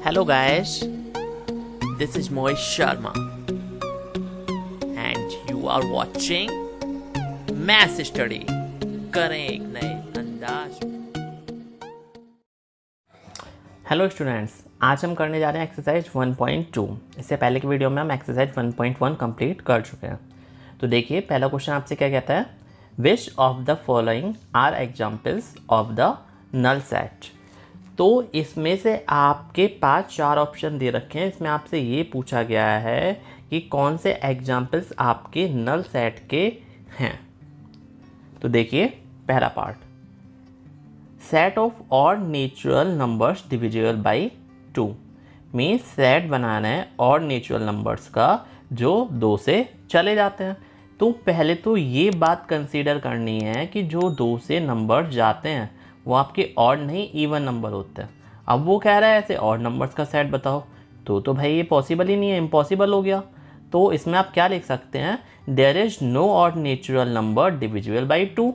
Hello guys, this is Mohit Sharma and you are watching Math Study. करें एक नए अंदाज में। हेलो स्टूडेंट्स, आज हम करने जा रहे हैं एक्सरसाइज 1.2। इससे पहले की वीडियो में हम एक्सरसाइज 1.1 कंप्लीट कर चुके हैं। तो देखिए, पहला क्वेश्चन आपसे क्या कहता है, which of the following are examples of the null set. तो इसमें से आपके पास 4 ऑप्शन दे रखे हैं। इसमें आपसे ये पूछा गया है कि कौन से एग्जाम्पल्स आपके नल सेट के हैं। तो देखिए, पहला part, set of odd natural numbers divisible by 2। Means set बनाना है ऑड नेचुरल नंबर्स का जो 2 से चले जाते हैं। तो पहले तो ये बात कंसीडर करनी है कि जो 2 से नंबर जाते हैं वो आपके ऑड नहीं इवन नंबर होते हैं। अब वो कह रहा है ऐसे ऑड नंबर्स का सेट बताओ, तो भाई ये पॉसिबल ही नहीं है, इम्पॉसिबल हो गया। तो इसमें आप क्या लिख सकते हैं, there is no odd natural number divisible by 2,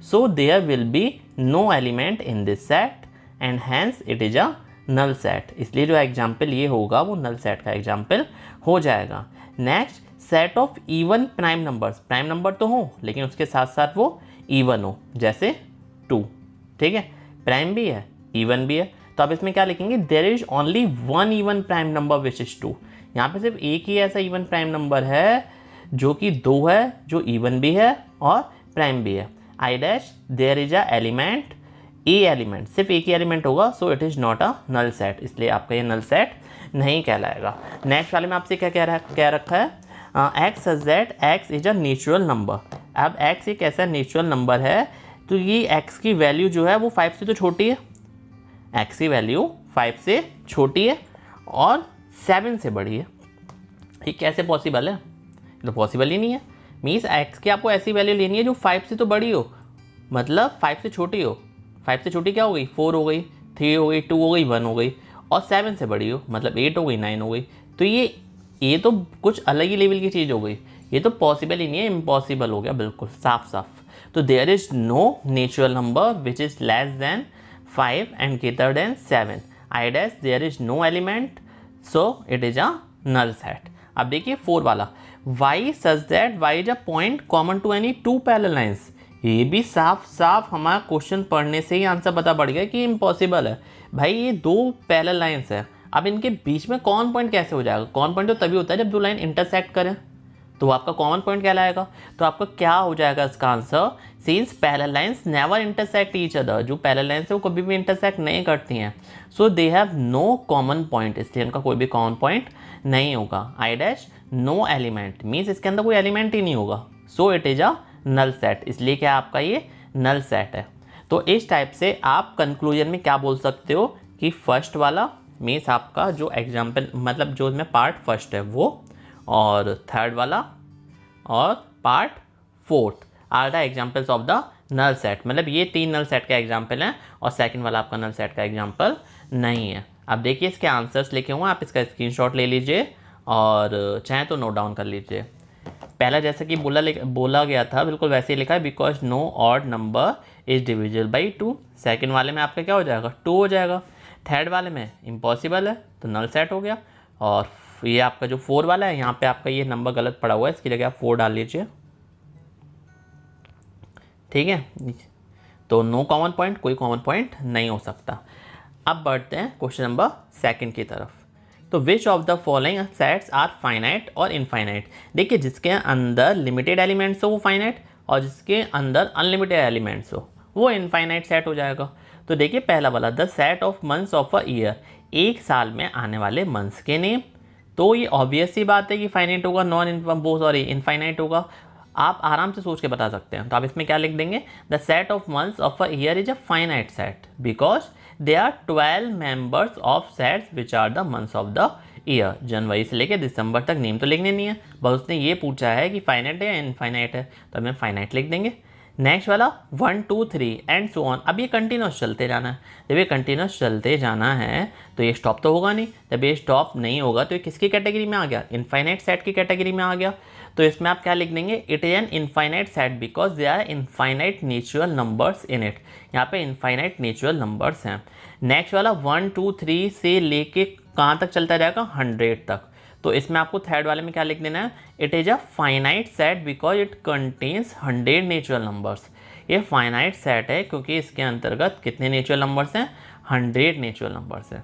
so there will be no element in this set and hence it is a null set. इसलिए जो एग्जाम्पल ये होगा वो नल सेट का एग्जाम्पल हो जाएगा। Next, set of even prime numbers. Prime number तो हो लेकिन उसके साथ साथ वो इवन हो, जैसे 2। ठीक है, प्राइम भी है इवन भी है। तो आप इसमें क्या लिखेंगे, there is only one even prime number which is 2। यहाँ पे सिर्फ एक ही ऐसा इवन प्राइम नंबर है जो कि 2 है, जो इवन भी है और प्राइम भी है। I dash there is a element, a element, सिर्फ एक ही एलिमेंट होगा, so it is not a null set, इसलिए आपका ये नल सेट नहीं कहलाएगा। नेक्स्ट वाले में आपसे क्या कह रखा है, x such that X is a natural number. अब एक्स एक ऐसा नेचुरल नंबर है, तो ये x की वैल्यू जो है वो 5 से तो छोटी है, x की वैल्यू 5 से छोटी है और 7 से बड़ी है। ये कैसे पॉसिबल है, तो पॉसिबल ही नहीं है। मीन्स x की आपको ऐसी वैल्यू लेनी है जो 5 से तो बड़ी हो, मतलब 5 से छोटी हो। 5 से छोटी क्या हो गई, 4 हो गई, 3 हो गई, 2 हो गई, 1 हो गई, और 7 से बड़ी हो मतलब 8 हो गई, 9 हो गई। तो ये तो कुछ अलग ही लेवल की चीज़ हो गई, ये तो पॉसिबल ही नहीं है, इम्पॉसिबल हो गया बिल्कुल साफ साफ। तो there is no natural number which is less than 5 and greater than 7। I dash there is no element, so it is a null set. अब देखिए 4 वाला, y such that y is a point common to any 2 parallel lines. ये भी साफ साफ हमारा question पढ़ने से ही आंसर पता पड़ गया कि इम्पॉसिबल है। भाई ये 2 पैरेलल लाइंस है, अब इनके बीच में कॉमन पॉइंट कैसे हो जाएगा। कॉमन पॉइंट तो तभी होता है जब 2 लाइन इंटरसेक्ट करें, तो आपका कॉमन पॉइंट कहलाएगा। तो आपका क्या हो जाएगा इसका answer, since parallel lines never intersect each other. जो पैरेलल लाइंस है वो कभी भी इंटरसेक्ट नहीं करती हैं, so they have no common point, इसलिए इनका कोई भी कॉमन पॉइंट नहीं होगा। I dash no element means इसके अंदर कोई एलिमेंट ही नहीं होगा, so it is a null set, इसलिए क्या आपका ये नल सेट है। तो इस टाइप से आप कंक्लूजन में क्या बोल सकते हो कि फर्स्ट वाला मीन्स आपका जो एग्जाम्पल मतलब जो इसमें पार्ट फर्स्ट है वो, और थर्ड वाला और part fourth are the examples of the null set. मतलब ये 3 नल सेट का एग्जाम्पल हैं और सेकंड वाला आपका नल सेट का एग्जाम्पल नहीं है। अब देखिए इसके आंसर्स लिखे हुए हैं, आप इसका स्क्रीनशॉट ले लीजिए और चाहें तो नोट डाउन कर लीजिए। पहला जैसा कि बोला गया था बिल्कुल वैसे ही लिखा है, because no odd number is divisible by 2। Second वाले में आपका क्या हो जाएगा, 2 हो जाएगा। थर्ड वाले में इम्पॉसिबल है तो नल सेट हो गया। और ये आपका जो 4 वाला है, यहाँ पे आपका ये नंबर गलत पड़ा हुआ है, इसकी जगह आप 4 डाल लीजिए। ठीक है, तो नो कॉमन पॉइंट, कोई कॉमन पॉइंट नहीं हो सकता। अब बढ़ते हैं क्वेश्चन नंबर 2 की तरफ। तो which of the following sets are finite और इनफाइनाइट। देखिए, जिसके अंदर लिमिटेड एलिमेंट्स हो वो फाइनाइट, और जिसके अंदर अनलिमिटेड एलिमेंट्स हो वो इनफाइनाइट सेट हो जाएगा। तो देखिए पहला वाला, the set of months of a year, एक साल में आने वाले मंथ्स के नेम। तो ये ऑब्वियस सी बात है कि फाइनाइट होगा, इनफाइनाइट होगा। आप आराम से सोच के बता सकते हैं। तो आप इसमें क्या लिख देंगे, the set of months of a year is a finite set because they are 12 members of sets which are the months of the year. जनवरी से लेकर दिसंबर तक नेम तो लिखने नहीं है, बस उसने ये पूछा है कि फाइनाइट है या इनफाइनाइट है, तो हमें फाइनाइट लिख देंगे। नेक्स्ट वाला 1 2 3 एंड सो ऑन। अब ये कंटिन्यूस चलते जाना है, जब ये कंटिन्यूस चलते जाना है तो ये स्टॉप तो होगा नहीं। जब ये स्टॉप नहीं होगा तो ये किसकी कैटेगरी में आ गया, इनफाइनाइट सेट की कैटेगरी में आ गया। तो इसमें आप क्या लिख देंगे, it is an infinite set because they are infinite natural numbers in it. यहाँ पे इनफाइनाइट नेचुरल नंबर्स हैं। नेक्स्ट वाला 1 2 3 से लेके कहाँ तक चलता जाएगा, 100 तक। तो इसमें आपको थर्ड वाले में क्या लिख देना है, it is a finite set because it contains 100 natural numbers. ये फाइनाइट सेट है क्योंकि इसके अंतर्गत कितने नेचुरल नंबर्स हैं, 100 नेचुरल नंबर्स हैं।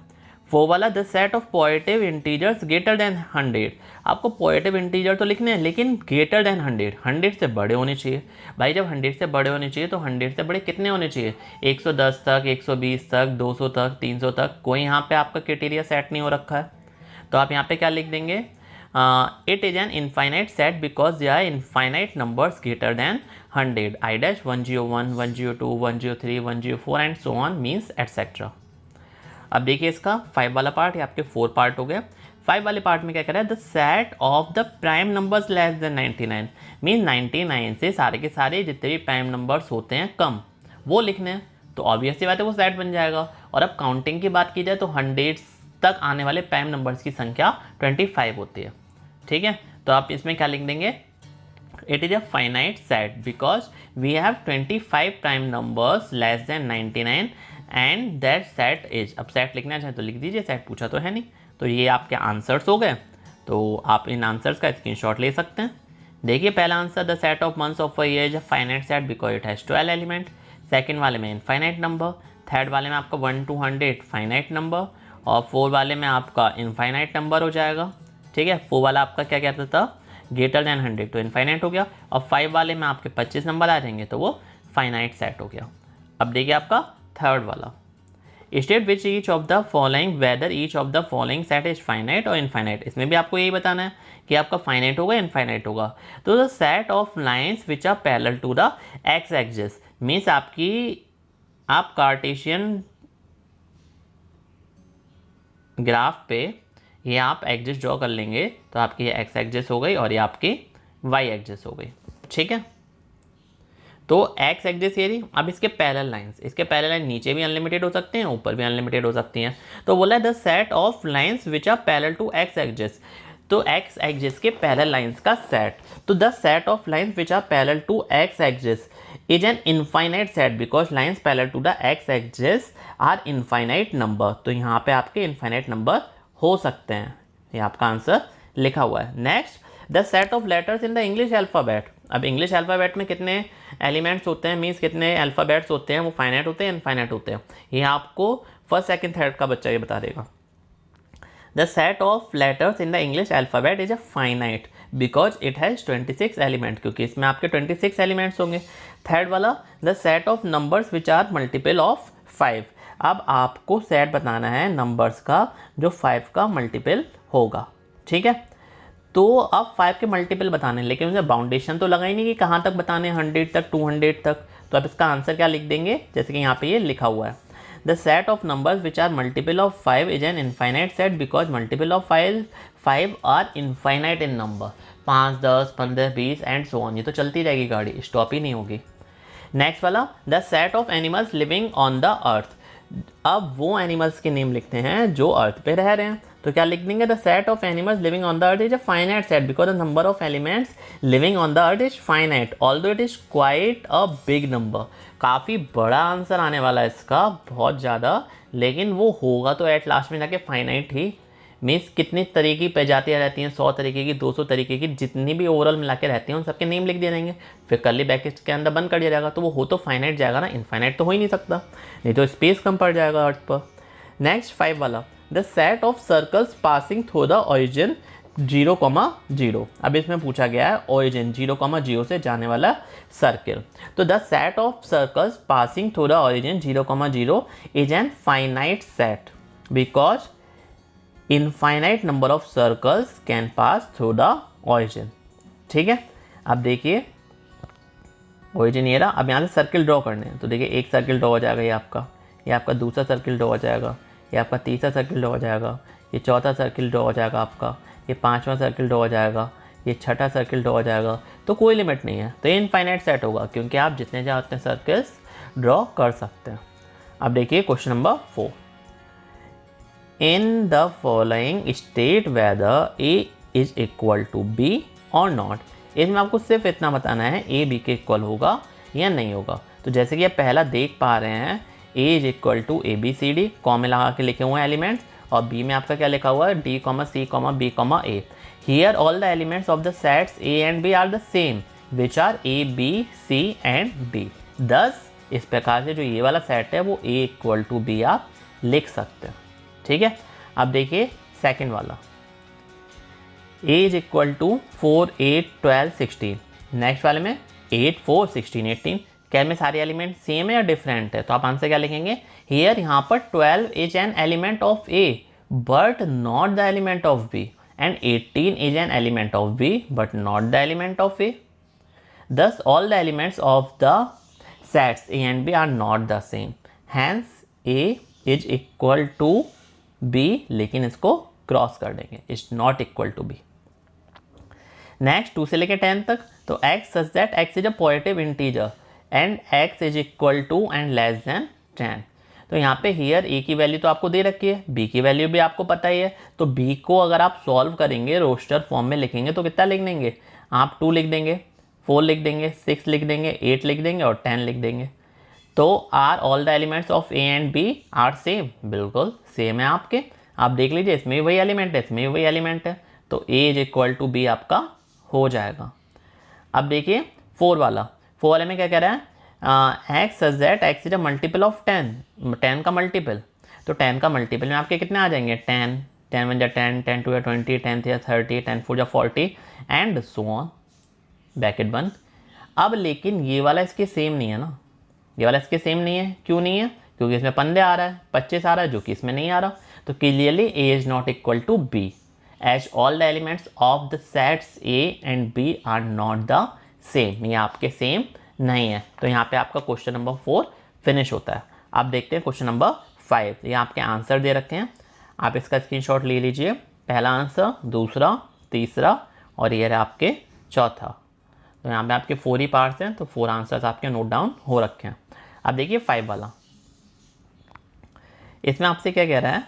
4 वाला the set of positive integers greater than 100। आपको पॉजिटिव इंटीजर तो लिखने हैं लेकिन ग्रेटर देन 100 से बड़े होने चाहिए। भाई जब 100 से बड़े होने चाहिए तो 100 से बड़े कितने होने चाहिए, 110 तक, 120 तक, 200 तक, 300 तक। कोई यहाँ पे आपका क्राइटेरिया सेट नहीं हो रखा है, तो आप यहाँ पे क्या लिख देंगे, it is an infinite set because they are infinite numbers greater than 100। I dash 101, 102, 103, 104 and so on means etcetera. अब देखिए इसका 5 वाला पार्ट, ये आपके 4 पार्ट हो गए। 5 वाले पार्ट में क्या कह रहा है, the set of the prime numbers less than 99 mean 99 से सारे के सारे जितने भी प्राइम नंबर्स होते हैं कम, वो लिखने हैं। तो ऑब्वियस सी बात है वो सेट बन जाएगा। और अब काउंटिंग की बात की जाए तो 100 तक आने वाले प्राइम नंबर्स की संख्या 25 होती है। ठीक है, तो आप इसमें क्या लिख देंगे, it is a finite set because we have 25 prime numbers less than 99 and that set is. अब सेट लिखना चाहे तो लिख दीजिए, सेट पूछा तो है नहीं। तो ये आपके आंसर्स हो गए। तो आप इन आंसर्स का स्क्रीनशॉट ले सकते हैं। देखिए पहला answer, the set of months of a year is a finite set because it has 12 element. Second वाले में इनफाइनाइट नंबर। थर्ड वाले में आपका 1 to 100 फाइनाइट नंबर। और 4 वाले में आपका इनफाइनाइट नंबर हो जाएगा। ठीक है, 4 वाला आपका क्या कहता था, ग्रेटर देन 100, तो इनफाइनाइट हो गया। और 5 वाले में आपके 25 नंबर आ जाएंगे तो वो फाइनाइट सेट हो गया। अब देखिए आपका थर्ड वाला, state which each of the following whether each of the following set is finite और इनफाइनाइट। इसमें भी आपको यही बताना है कि आपका फाइनाइट होगा इनफाइनाइट होगा। तो the set of lines which are parallel to the X axis means आप कार्टेशियन ग्राफ पे ये आप एक्सिस ड्रॉ कर लेंगे तो आपकी ये एक्स एक्सिस हो गई और ये आपकी वाई एक्सिस हो गई। ठीक है, तो एक्स एक्सिस ये रही। अब इसके पैरेलल लाइंस, इसके पैरेलल लाइन नीचे भी अनलिमिटेड हो सकते हैं, ऊपर भी अनलिमिटेड हो सकती हैं। तो बोला the set of lines which are parallel to X axis, तो एक्स एक्सिस के पैरेलल लाइंस का सेट। तो the set of lines which are parallel to X axis is an infinite set because lines parallel to the X axis are infinite number. तो यहाँ पे आपके infinite number हो सकते हैं, ये आपका आंसर लिखा हुआ है। Next, the set of letters in the English alphabet. अब इंग्लिश अल्फ़ाबेट में कितने एलिमेंट्स होते हैं, मीन्स कितने अल्फ़ाबेट्स होते हैं, वो फाइनाइट होते हैं इनफाइनाइट होते हैं, ये आपको फर्स्ट सेकंड थर्ड का बच्चा ये बता देगा। The set of letters in the English alphabet is a finite because it has 26 element, क्योंकि इसमें आपके 26 एलिमेंट्स होंगे। थर्ड वाला, the set of numbers which are multiple of 5। अब आपको सेट बताना है नंबर्स का जो 5 का मल्टीपल होगा। ठीक है, तो अब 5 के मल्टीपल बताने, लेकिन मुझे बाउंडेशन तो लगा ही नहीं कि कहाँ तक बताने, 100 तक, 200 तक। तो आप इसका आंसर क्या लिख देंगे, जैसे कि यहाँ पे ये लिखा हुआ है, the set of numbers which are multiple of 5 is an infinite set because multiple of 5 are infinite in number. 5, 10, 15, 20 and so on, ये तो चलती रहेगी गाड़ी, स्टॉप ही नहीं होगी। नेक्स्ट वाला, the set of animals living on the earth. अब वो एनिमल्स के नेम लिखते हैं जो अर्थ पे रह रहे हैं, तो क्या लिख देंगे, the set of animals living on the earth is a finite set because the number of elements living on the earth is finite although it is quite a big number. काफ़ी बड़ा आंसर आने वाला है इसका, बहुत ज़्यादा, लेकिन वो होगा तो एट लास्ट में जाके फाइनाइट ही। मीन्स कितनी तरीके की प्रजातियाँ रहती हैं, 100 तरीके की, 200 तरीके की, जितनी भी ओवरऑल मिला के रहती हैं उन सबके नेम लिख दिए जाएंगे, फिर कर्ली ब्रैकेट्स के अंदर बंद कर दिया जाएगा। तो वो हो तो फाइनाइट जाएगा ना, इनफाइनाइट तो हो ही नहीं सकता, नहीं तो स्पेस कम पड़ जाएगा अर्थ पर। नेक्स्ट 5 वाला, the set of circles passing through the origin 0,0। अब इसमें पूछा गया है ओरिजिन 0,0 से जाने वाला सर्किल। तो the set of circles passing through the origin 0,0 is an finite set because infinite number of circles can pass through the origin. ठीक है, अब देखिए ओरिजिन ये रहा। अब यहाँ से सर्किल ड्रॉ करने हैं, तो देखिए एक सर्किल ड्रॉ हो जाएगा, ये आपका दूसरा सर्किल ड्रॉ हो जाएगा, ये आपका तीसरा सर्किल ड्रॉ हो जाएगा, ये चौथा सर्किल ड्रॉ हो जाएगा आपका, ये पांचवा सर्किल ड्रॉ हो जाएगा, ये छठा सर्किल ड्रॉ हो जाएगा। तो कोई लिमिट नहीं है, तो ये इनफाइनाइट सेट होगा क्योंकि आप जितने चाहे उतने सर्किल्स ड्रॉ कर सकते हैं। अब देखिए question number 4, in the following state whether A is equal to B और नॉट। इसमें आपको सिर्फ इतना बताना है ए बी के इक्वल होगा या नहीं होगा। तो जैसे कि आप पहला देख पा रहे हैं, A is equal to A B C D, comma लगा के लिखे हुए हैं एलिमेंट्स, और बी में आपका क्या लिखा हुआ है, D comma C comma B comma A. Here all the elements of the sets A and B are the same which are A B C and D. Thus इस प्रकार से जो ये वाला सेट है वो ए इक्वल टू बी आप लिख सकते हैं। ठीक है, अब देखिए सेकंड वाला, ए इज इक्वल टू 4 8 12 16। नेक्स्ट वाले में 8 4 16 18। क्या में सारे एलिमेंट सेम है या डिफरेंट है, तो आप आंसर क्या लिखेंगे, हियर यहाँ पर 12 is an element of A but not the element of B and 18 is an element of B but not the element of A. Thus all the elements of the sets A and B are not the same. Hence A is equal to B, लेकिन इसको cross कर देंगे, is not equal to B. Next 2 से लेकर 10 तक, तो x such that x is a positive integer and x is equal to and less than 10. तो यहाँ पे हियर a की वैल्यू तो आपको दे रखी है, b की वैल्यू भी आपको पता ही है, तो b को अगर आप सॉल्व करेंगे रोस्टर फॉर्म में लिखेंगे तो कितना लिख देंगे आप, 2 लिख देंगे, 4 लिख देंगे, 6 लिख देंगे, 8 लिख देंगे और 10 लिख देंगे। तो are all the elements of A and B are same, बिल्कुल सेम है आपके। आप देख लीजिए इसमें भी वही एलिमेंट है, इसमें भी वही एलिमेंट है, तो ए इज इक्वल टू बी आपका हो जाएगा। अब देखिए 4 वाले में क्या कह रहा है, x such that X is a multiple of 10, 10 का मल्टीपल, तो 10 का मल्टीपल में आपके कितने आ जाएंगे, 10, 10 1 जा 10, 10 2 जा 20, 10 3 जा 30, 10 4 जा 40 एंड सो ऑन, ब्रैकेट बंद। अब लेकिन ये वाला इसके सेम नहीं है ना, ये वाला इसके सेम नहीं है, क्यों नहीं है, क्योंकि इसमें 15 आ रहा है, 25 आ रहा है, जो कि इसमें नहीं आ रहा। तो clearly A is not equal to B as all the elements of the sets A and B are not the same, ये आपके सेम नहीं है। तो यहाँ पे आपका क्वेश्चन नंबर 4 फिनिश होता है। आप देखते हैं क्वेश्चन नंबर 5, ये आपके आंसर दे रखे हैं, आप इसका स्क्रीनशॉट ले लीजिए, पहला आंसर, दूसरा, तीसरा और ये है आपके चौथा। तो यहाँ पे आपके 4 ही पार्ट्स हैं, तो 4 आंसर्स आपके नोट डाउन हो रखे हैं। अब देखिए 5 वाला, इसमें आपसे क्या कह रहा है,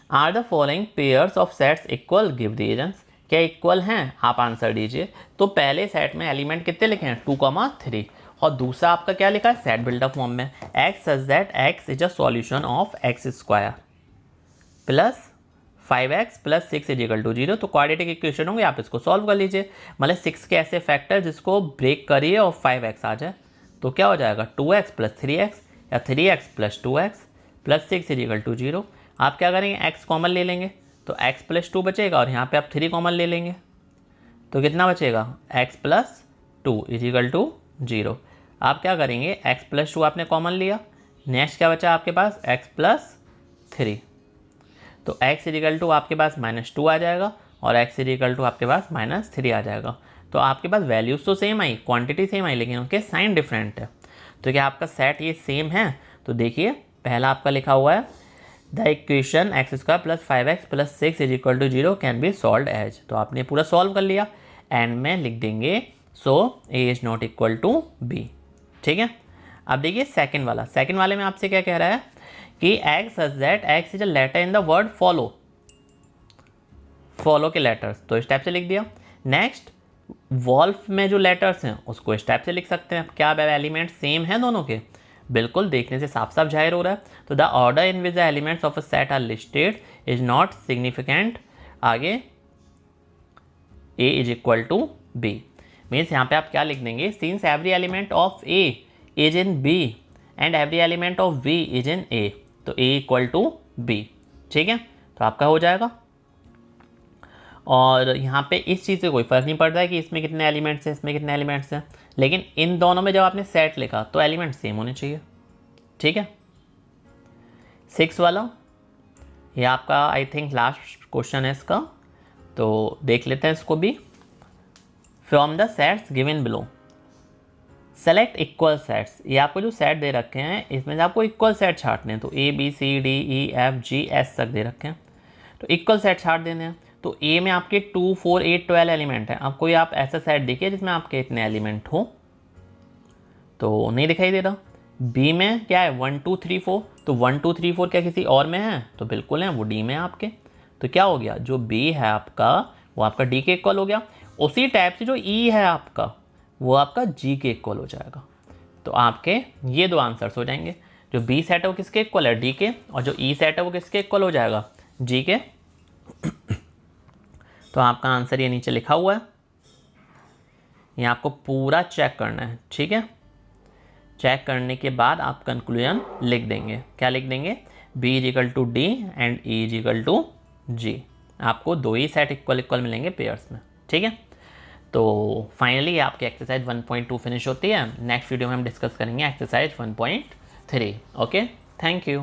are the following pairs of sets equal, give reasons. क्या इक्वल हैं, आप आंसर दीजिए। तो पहले सेट में एलिमेंट कितने लिखे हैं, 2,3 और दूसरा आपका क्या लिखा है, सेट बिल्डर फॉर्म में, X such that X is a solution of X square plus 5x plus 6 is equal to 0। तो क्वाड्रेटिक इक्वेशन होंगे, आप इसको सॉल्व कर लीजिए। मतलब 6 के ऐसे फैक्टर जिसको ब्रेक करिए और 5x आ जाए, तो क्या हो जाएगा 2x प्लस 3x या 3x plus 2x plus 6 is equal to 0। आप क्या करेंगे, x कॉमन ले लेंगे, तो x प्लस 2 बचेगा और यहाँ पे आप 3 कॉमन ले लेंगे, तो कितना बचेगा, x plus 2 is equal to 0। आप क्या करेंगे, x प्लस 2 आपने कॉमन लिया, नेक्स्ट क्या बचा आपके पास, x प्लस 3, तो x इजिकल टू आपके पास -2 आ जाएगा और x इजिकल टू आपके पास -3 आ जाएगा। तो आपके पास वैल्यूज़ तो सेम आई, क्वांटिटी सेम आई, लेकिन उनके साइन डिफरेंट है। तो क्या आपका सेट ये सेम है, तो देखिए पहला आपका लिखा हुआ है the equation X square plus 5x plus 6 is equal to 0 can be solve as. तो आपने पूरा सॉल्व कर लिया, एंड में लिख देंगे so A is not equal to B. ठीक है, अब देखिए सेकेंड वाले में आपसे क्या कह रहा है कि x such that x is a letter in the word follow, follow के लेटर्स, तो इस टाइप से लिख दिया। नेक्स्ट वॉल्फ में जो लेटर्स हैं उसको इस टाइप से लिख सकते हैं। क्या एलिमेंट सेम है दोनों के, बिल्कुल देखने से साफ साफ जाहिर हो रहा है। तो the order in which the elements of a set are listed is not significant, आगे a is equal to B, means यहाँ पे आप क्या लिख देंगे, since every element of a is in b and every element of b is in a, तो a equal to B. ठीक है, तो आपका हो जाएगा। और यहाँ पे इस चीज़ से कोई फ़र्क नहीं पड़ता है कि इसमें कितने एलिमेंट्स हैं, इसमें कितने एलिमेंट्स हैं, लेकिन इन दोनों में जब आपने सेट लिखा तो एलिमेंट सेम होने चाहिए। ठीक है, 6 वाला ये आपका आई थिंक लास्ट क्वेश्चन है इसका, तो देख लेते हैं इसको भी। From the sets given below select equal sets, ये आपको जो सेट दे रखे हैं इसमें से आपको इक्वल सेट छाटने हैं, तो A B C D E F G S तक दे रखे हैं, तो इक्वल सेट छाट देने हैं। तो A में आपके 2 4 8 12 एलिमेंट हैं। अब कोई आप ऐसा सेट देखिए जिसमें आपके इतने एलिमेंट हो, तो नहीं दिखाई दे रहा। B में क्या है 1 2 3 4, तो 1 2 3 4 क्या किसी और में है, तो बिल्कुल है, वो D में है आपके। तो क्या हो गया, जो B है आपका वो आपका D के इक्वल हो गया। उसी टाइप से जो E है आपका वो आपका G के इक्वल हो जाएगा। तो आपके ये 2 आंसर्स हो जाएंगे। जो B सेट है वो किसके इक्वल है, D के, और जो E सेट है वो किसके इक्वल हो जाएगा, जी के। तो आपका आंसर ये नीचे लिखा हुआ है, ये आपको पूरा चेक करना है, ठीक है। चेक करने के बाद आप कंक्लूजन लिख देंगे। क्या लिख देंगे? B is equal to D and E is equal to G. आपको 2 ही सेट इक्वल इक्वल मिलेंगे पेयर्स में, ठीक है। तो फाइनली आपकी एक्सरसाइज 1.2 फिनिश होती है। नेक्स्ट वीडियो में हम डिस्कस करेंगे एक्सरसाइज 1.3। Okay, thank you.